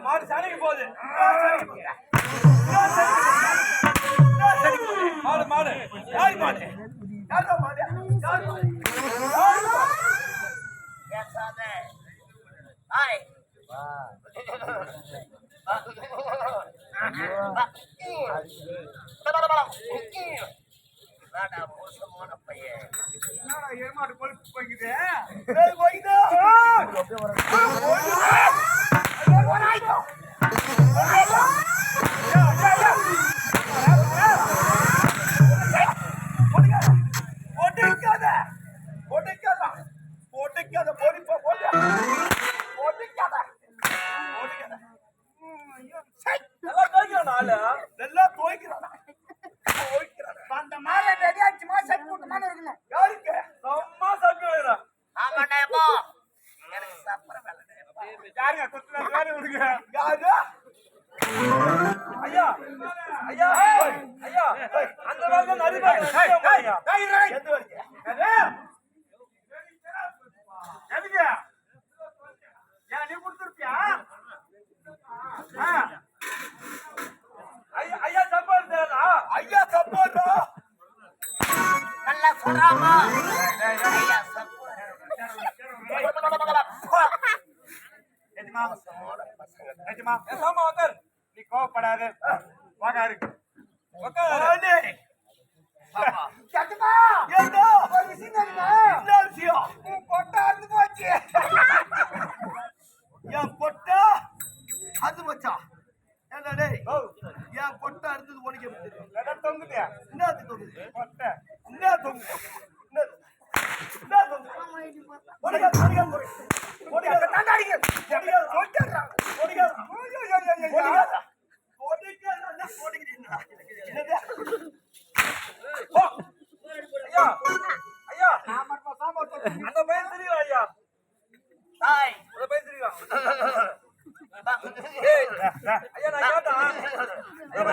மாடு சனிக்கு போகுது. மாடு மாடு யாரு மாடு யாரோ மாடு பேசாத. ஹாய் மோசமான பையன். ஏமாடு கொழுப்பு போய்க்குது. அந்த மாதிரி ரெடியாச்சுமா சட் கூட்டமான இருக்கணும். யாருக்கு அம்மா சாப்பிடுறா? ஆமாண்டா எனக்கு சாப்பிட வேலை. யாருங்க குத்துன வேற விடுங்க. யாரு? ஐயா ஐயா ஐயா அந்த வாங்க நரிபா. டேய் எந்த வரீங்க? எதுங்க? யா நீ குடுத்துறியா? ஐயா ஐயா சப்போர்ட்டா? ஐயா சப்போர்ட்டா? நல்லா சொல்றாமா? ஐயா சப்போர்ட். எஜமா ஏசாமா உட்கார். நீ கோவப்படாத. வாகாரு உட்காரு. ஆமா சட்டுமா ஏண்டா ஒரு விஷயம் தெரியுமா? என்ன விஷயம்? உன் பொட்டை அறுந்து போச்சு. என் பொட்டை அது மச்சான். ஏண்டா டேய் என் பொட்டை அறுந்தது உனக்கு எப்படி தெரியும்? என்ன தொங்குதியா? என்ன தொங்குது? பொட்டை என்ன தொங்குது? என்ன தொங்குது? ஓடியா ஓடியா ஓடியா தாண்டாடிங்க. ஓடியா ஓடியா ஓடியா ஓடியா ஓடிக்கிறீங்களா? என்னது? ஐயா ஐயா அந்த பையன் தெரியுமா ஐயா? ஹாய் அந்த பையன் தெரியுமா? ஐயா நான்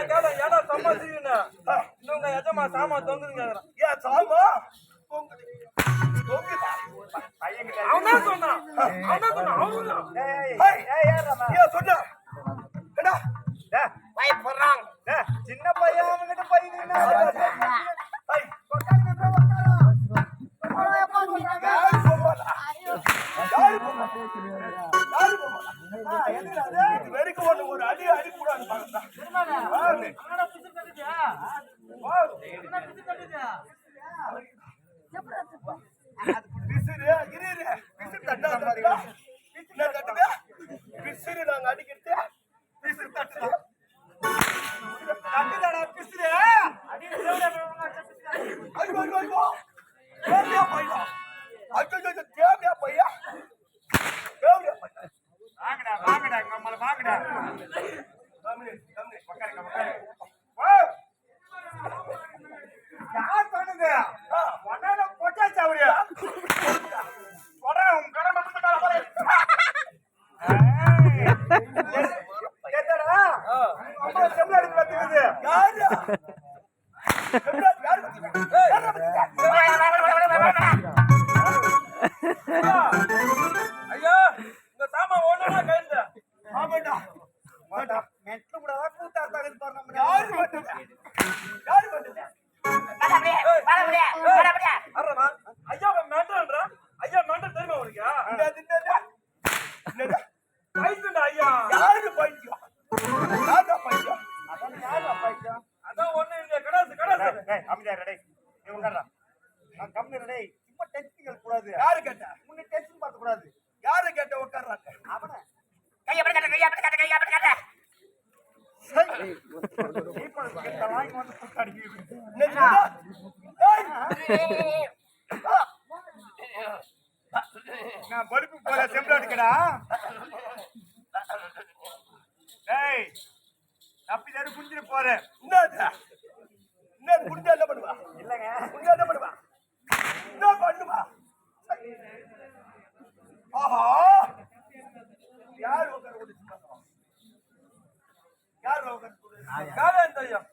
கேட்டேன் ஏடா சம்மா தெரியுண்ணா இன்னுங்க எஜமா சாமா தொங்குதுங்க. ஏன் சாமா அவன் சொன்னான் பயப்படுறான். சின்ன பையன் அவன்கிட்ட பையன் ஒரு அடி அடிக்கூடாது. பிசிறு நாங்க அடிக்கிட்டு பிசிறு தட்டுதா தட்டுதாடா பிசிறு. ஐயோ ஐயோ ஐயோ தேவையா பையா? ஐயோ தேவையா பையா? தேவையா பையா? வாங்கடா வாங்கடா நம்மள வாங்கடா. யார் சொன்னது? உடனே பொட்டாச்சு அவரு. உடனே உன் கடை மட்டும் கேட்டடா அம்மா செம்ல எடுத்து வந்துருக்குது. யாரு ஐயா இந்த சாமா ஒண்ணுனா கையில ஆமாடா மாட்டா மெட்ல கூட கூட்டா தகுது பாரு. நம்ம யாரு வந்துங்க? யாரு வந்துங்க? அரமா ஐயா மெண்டல்ன்றா. ஐயா மெண்டல் தெரியுமா உனக்கு? பைத்தியம்டா ஐயா. யாரு பைத்தியம்? யாரா பைத்தியம்? அதான் யாரா பைத்தியம்? அதான் ஒண்ணு இல்ல கடாசு கடாசு. டேய் அமைதியா டேய். நீ உட்கார்றா. நான் கம்மியா டேய். சும்மா டென்ஷன் கூடாது. யாரு கேட்டா? முன்ன டென்ஷன் பார்க்க கூடாது. யாரு கேட்ட உட்கார்றா? அவனே. கைய அப்படி கட்ட கைய அப்படி கட்ட கைய அப்படி கட்ட. சரி. இப்போ கேட்டலாம் இங்க வந்து குட்டாடிக்கு. என்னடா? ஏய். நான் பல்பு போல செம்பல அடிக்கடா. டேய் தப்பி தரு குஞ்சிர போற. என்னடா? என்ன குஞ்சா என்ன பண்ணுவா? இல்லங்க. குஞ்சா என்ன பண்ணுவா? என்ன பண்ணுவா? ஆஹா. யார் உட்கார கூடி சும்மா? யார் உட்கார கூடி? காவே தெரியும்.